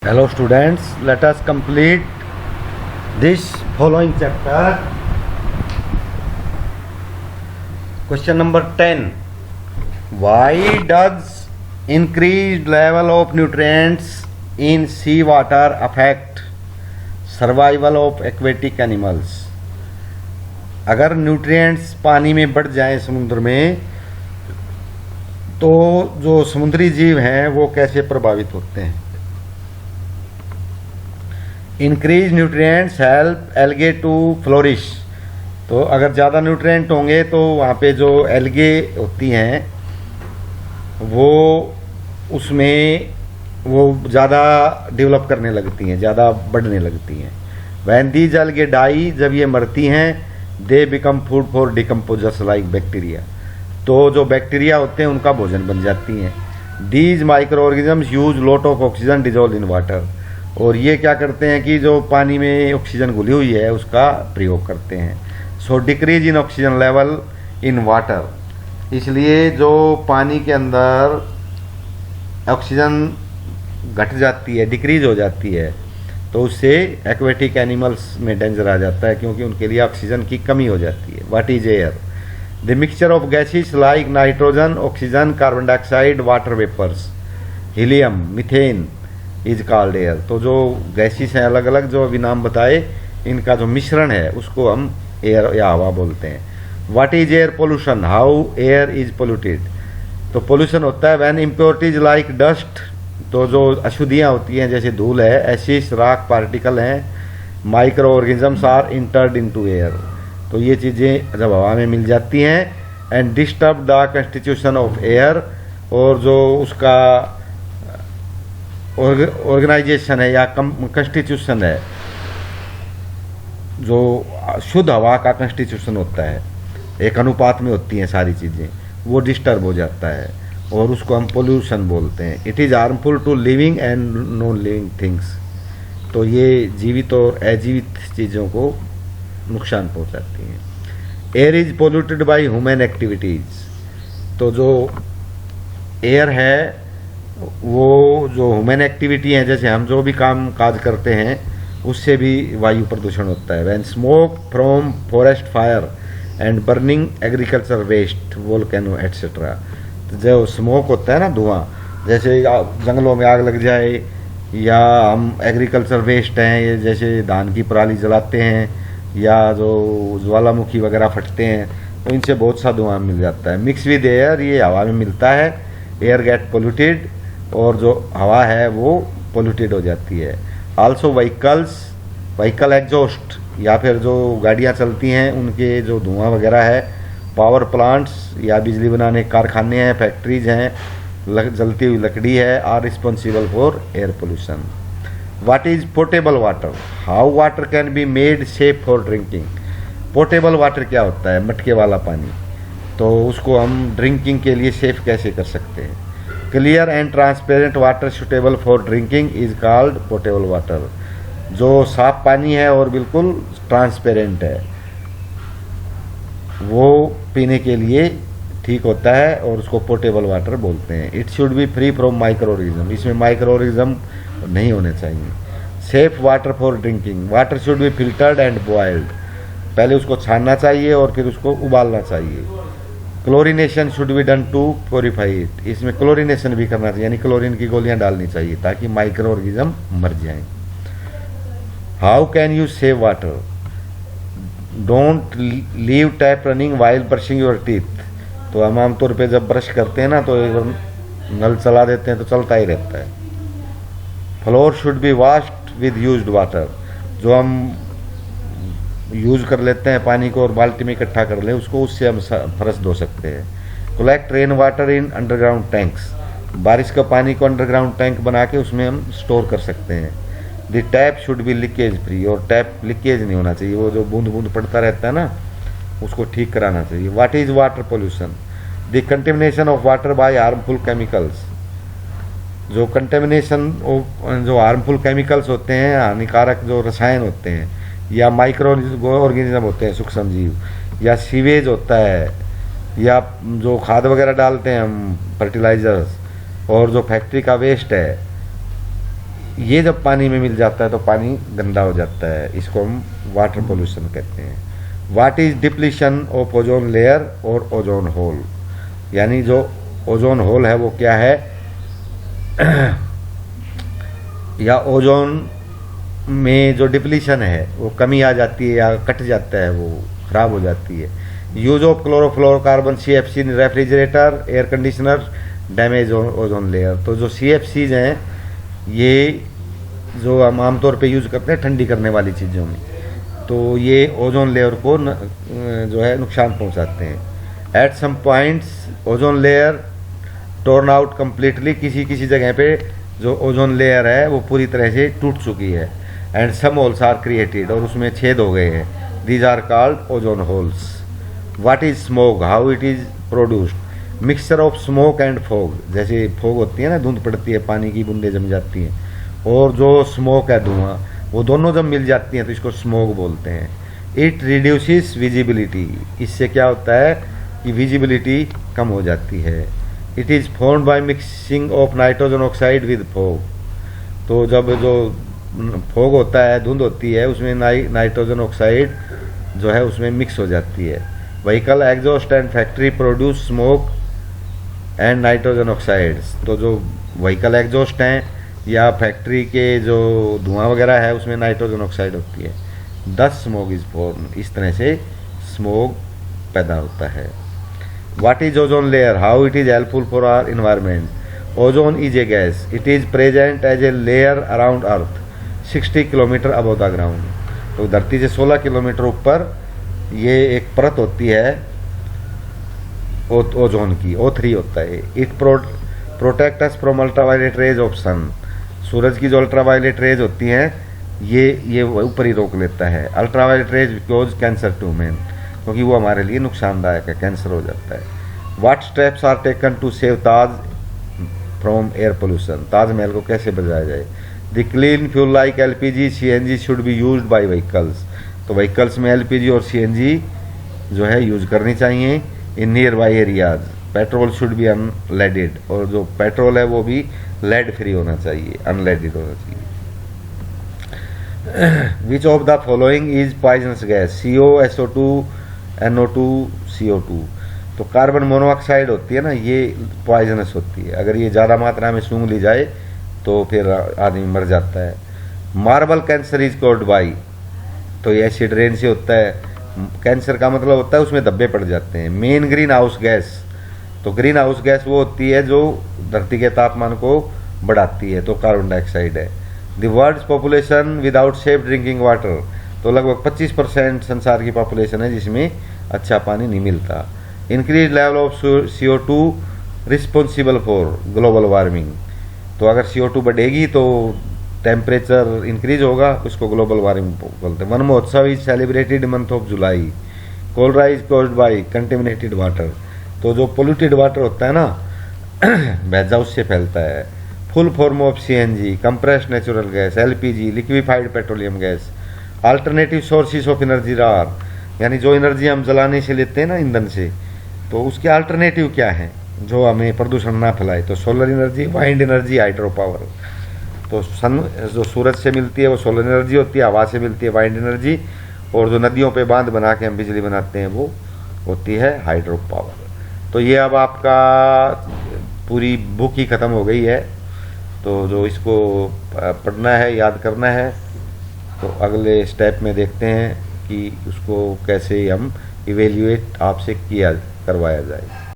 Hello students, let us complete this following chapter. Question number 10. Why does increased level of nutrients in seawater affect survival of aquatic animals? अगर nutrients पानी में बढ़ जाएं समुद्र में तो जो समुद्री जीव हैं वो कैसे प्रभावित होते हैं? Increase nutrients help algae to flourish. तो अगर ज़्यादा न्यूट्रिएंट होंगे तो वहाँ पे जो एल्गे होती हैं वो उसमें वो ज़्यादा डेवलप करने लगती हैं, ज़्यादा बढ़ने लगती हैं। व्हेन दीज एल्गे डाई, जब ये मरती हैं, they become food for decomposers like bacteria. तो जो बैक्टीरिया होते हैं उनका भोजन बन जाती हैं। These micro organisms use lot of oxygen dissolve in water. और ये क्या करते हैं कि जो पानी में ऑक्सीजन घुली हुई है उसका प्रयोग करते हैं। So decrease in oxygen level in water, इसलिए जो पानी के अंदर ऑक्सीजन घट जाती है, डिक्रीज हो जाती है, तो उससे एक्वेटिक एनिमल्स में डेंजर आ जाता है क्योंकि उनके लिए ऑक्सीजन की कमी हो जाती है। What is air? The mixture of gases like nitrogen, oxygen, carbon dioxide, water vapours, helium, methane is called air. तो जो गैसेस हैं अलग अलग, जो अभी नाम बताए, इनका जो मिश्रण है उसको हम एयर या हवा बोलते हैं। What is air pollution? How air is polluted? तो पोल्यूशन होता है व्हेन इम्प्योरिटीज लाइक डस्ट, तो जो अशुद्धियाँ होती हैं जैसे धूल है, एसिड्स, राख, पार्टिकल हैं, micro organisms are entered into air. तो ये चीज़ें जब हवा में मिल जाती हैं, and disturb the constitution of air, और जो उसका ऑर्गेनाइजेशन है या कंस्टिट्यूशन है, जो शुद्ध हवा का कंस्टिट्यूशन होता है, एक अनुपात में होती हैं सारी चीज़ें, वो डिस्टर्ब हो जाता है और उसको हम पोल्यूशन बोलते हैं। It is harmful to living and non living things. तो ये जीवित और अजीवित चीज़ों को नुकसान पहुंचाती हैं। Air is polluted by human activities. तो जो एयर है वो जो ह्यूमन एक्टिविटी है, जैसे हम जो भी काम काज करते हैं उससे भी वायु प्रदूषण होता है। When smoke from forest fire and burning agriculture waste, volcano etcetera. तो जो स्मोक होता है ना, धुआं, जैसे जंगलों में आग लग जाए, या हम एग्रीकल्चर वेस्ट हैं, ये जैसे धान की पराली जलाते हैं, या जो ज्वालामुखी वगैरह फटते हैं, तो इनसे बहुत सा धुआं मिल जाता है। मिक्स विद एयर, ये हवा में मिलता है, एयर गेट पोल्यूटेड, और जो हवा है वो पोल्यूटेड हो जाती है। आल्सो व्हीकल एग्जॉस्ट, या फिर जो गाड़ियाँ चलती हैं उनके जो धुआं वगैरह है, पावर प्लांट्स या बिजली बनाने कारखाने हैं, फैक्ट्रीज हैं, जलती हुई लकड़ी है, are responsible for air pollution. What is portable water? How water can be made safe for drinking? Portable water क्या होता है? मटके वाला पानी। तो उसको हम ड्रिंकिंग के लिए सेफ कैसे कर सकते हैं? Clear and transparent water suitable for drinking is called portable water. जो साफ पानी है और बिल्कुल ट्रांसपेरेंट है वो पीने के लिए ठीक होता है और उसको पोर्टेबल वाटर बोलते हैं। It should be free from micro organism, इसमें माइक्रो ऑर्गेनिज्म नहीं होने चाहिए। Safe water for drinking, water should be filtered and boiled. पहले उसको छानना चाहिए और फिर उसको उबालना चाहिए। Chlorination should be done to purify it, इसमें क्लोरिनेशन भी करना चाहिए, यानी क्लोरीन की गोलियां डालनी चाहिए ताकि माइक्रो ऑर्गेनिज्म मर जाएं। How can you save water? Don't leave tap running while brushing your teeth. तो हम आमतौर पे जब ब्रश करते हैं ना तो एक बार नल चला देते हैं तो चलता ही रहता है। Floor should be washed with used water. जो हम यूज कर लेते हैं पानी को और बाल्टी में इकट्ठा कर ले उसको, उससे हम फर्श धो सकते हैं। Collect rain water in underground tanks. बारिश का पानी को अंडरग्राउंड टैंक बना के उसमें हम स्टोर कर सकते हैं। The tap should be leakage free, और टैप लीकेज नहीं होना चाहिए, वो जो बूंद बूंद पड़ता रहता है ना उसको ठीक कराना चाहिए। What is water pollution? The contamination of water bye harmful chemicals. जो कंटेमिनेशन जो हार्मफुल केमिकल्स होते हैं, हानिकारक जो रसायन होते हैं, या माइक्रो ऑर्गेनिज्म होते हैं, सूक्ष्म जीव, या सीवेज होता है, या जो खाद वगैरह डालते हैं हम, फर्टिलाइजर्स, और जो फैक्ट्री का वेस्ट है, ये जब पानी में मिल जाता है तो पानी गंदा हो जाता है, इसको हम वाटर पोल्यूशन कहते हैं। What is depletion of ozone layer और ओजोन होल, यानी जो ओजोन होल है वो क्या है या ओजोन में जो डिप्लीशन है वो कमी आ जाती है या कट जाता है, वो खराब हो जाती है। Use of chlorofluorocarbon CFC in refrigerator air conditioner damage ozone layer. तो जो CFCs हैं ये जो हम आमतौर पे यूज़ करते हैं ठंडी करने वाली चीज़ों में, तो ये ओजोन लेयर को जो है नुकसान पहुंचाते हैं। At some points ozone layer torn out completely, किसी किसी जगह पे जो ओजोन लेयर है वो पूरी तरह से टूट चुकी है। And some holes are created, और उसमें छेद हो गए हैं। These are called ozone holes. What is smoke, how it is produced, mixture of smoke and fog. जैसे फॉग होती है ना, धुंध पड़ती है, पानी की बूंदें जम जाती हैं, और जो स्मोक है धुआं, वो दोनों जब मिल जाती हैं तो इसको स्मोक बोलते हैं। इट रिड्यूसिस विजिबिलिटी, इससे क्या होता है कि विजिबिलिटी कम हो जाती है। It is formed by mixing of nitrogen oxide with fog. तो जब जो फॉग होता है, धुंध होती है, उसमें नाइट्रोजन ऑक्साइड जो है उसमें मिक्स हो जाती है। Vehicle exhaust and factory produce smoke and nitrogen oxides. तो जो व्हीकल एग्जॉस्ट हैं या फैक्ट्री के जो धुआं वगैरह है उसमें नाइट्रोजन ऑक्साइड होती है। दस स्मोक इज फॉर्म, इस तरह से स्मोक पैदा होता है। What is ozone layer, how it is helpful for our environment. Ozone is a gas, it is present as a layer around earth 60 kilometre above the ground. तो धरती से 16 kilometre ऊपर ये एक परत होती है ओजोन की, O3 होता है। It protect us from ultraviolet rays of sun. सूरज की जो अल्ट्रावायलेट रेज होती हैं ये ऊपर ही रोक लेता है। Ultraviolet rays because cancer to man, क्योंकि वो हमारे लिए नुकसानदायक है, कैंसर हो जाता है। What steps are taken to save Taj from air pollution, Taj Mahal को कैसे बचाया जाए। The clean fuel like LPG CNG should be used by vehicles. तो व्हीकल्स में LPG और CNG जो है यूज करनी चाहिए। In near by areas petrol should be unleaded, और जो पेट्रोल है वो भी लेड फ्री होना चाहिए, अनलेडेड होना चाहिए। Which of the following is poisonous gas, CO SO2 NO2 CO2। तो कार्बन मोनोऑक्साइड होती है ना, ये पॉइजनस होती है। अगर ये ज़्यादा मात्रा में सूंघ ली जाए तो फिर आदमी मर जाता है। Marble cancer is called by, तो ये एसिड रेन से होता है। कैंसर का मतलब होता है उसमें धब्बे पड़ जाते हैं। मेन ग्रीन हाउस गैस, तो ग्रीन हाउस गैस वो होती है जो धरती के तापमान को बढ़ाती है, तो कार्बन डाइऑक्साइड है। The world's population without safe drinking water, तो लगभग 25% संसार की पॉपुलेशन है जिसमें अच्छा पानी नहीं मिलता। Increase level of CO2 responsible for global warming, तो अगर CO2 बढ़ेगी तो टेम्परेचर इंक्रीज होगा, उसको ग्लोबल वार्मिंग बोलते हैं। Van Mahotsav is celebrated month of July. Cholera is caused by contaminated water, तो जो पोल्यूटेड वाटर होता है ना भैजा उससे फैलता है। Full form of CNG compressed natural gas, LPG liquefied petroleum gas. Alternative sources of energy are, यानी जो एनर्जी हम जलाने से लेते हैं ना ईंधन से, तो उसके अल्टरनेटिव क्या है जो हमें प्रदूषण ना फैलाए। तो solar energy, wind energy, hydro power. तो सन जो सूरज से मिलती है वो सोलर एनर्जी होती है, हवा से मिलती है वाइंड एनर्जी, और जो नदियों पे बांध बना के हम बिजली बनाते हैं वो होती है हाइड्रो पावर। तो ये अब आपका पूरी बुक ही ख़त्म हो गई है, तो जो इसको पढ़ना है, याद करना है, तो अगले स्टेप में देखते हैं कि उसको कैसे हम इवेल्युएट आपसे करवाया जाए।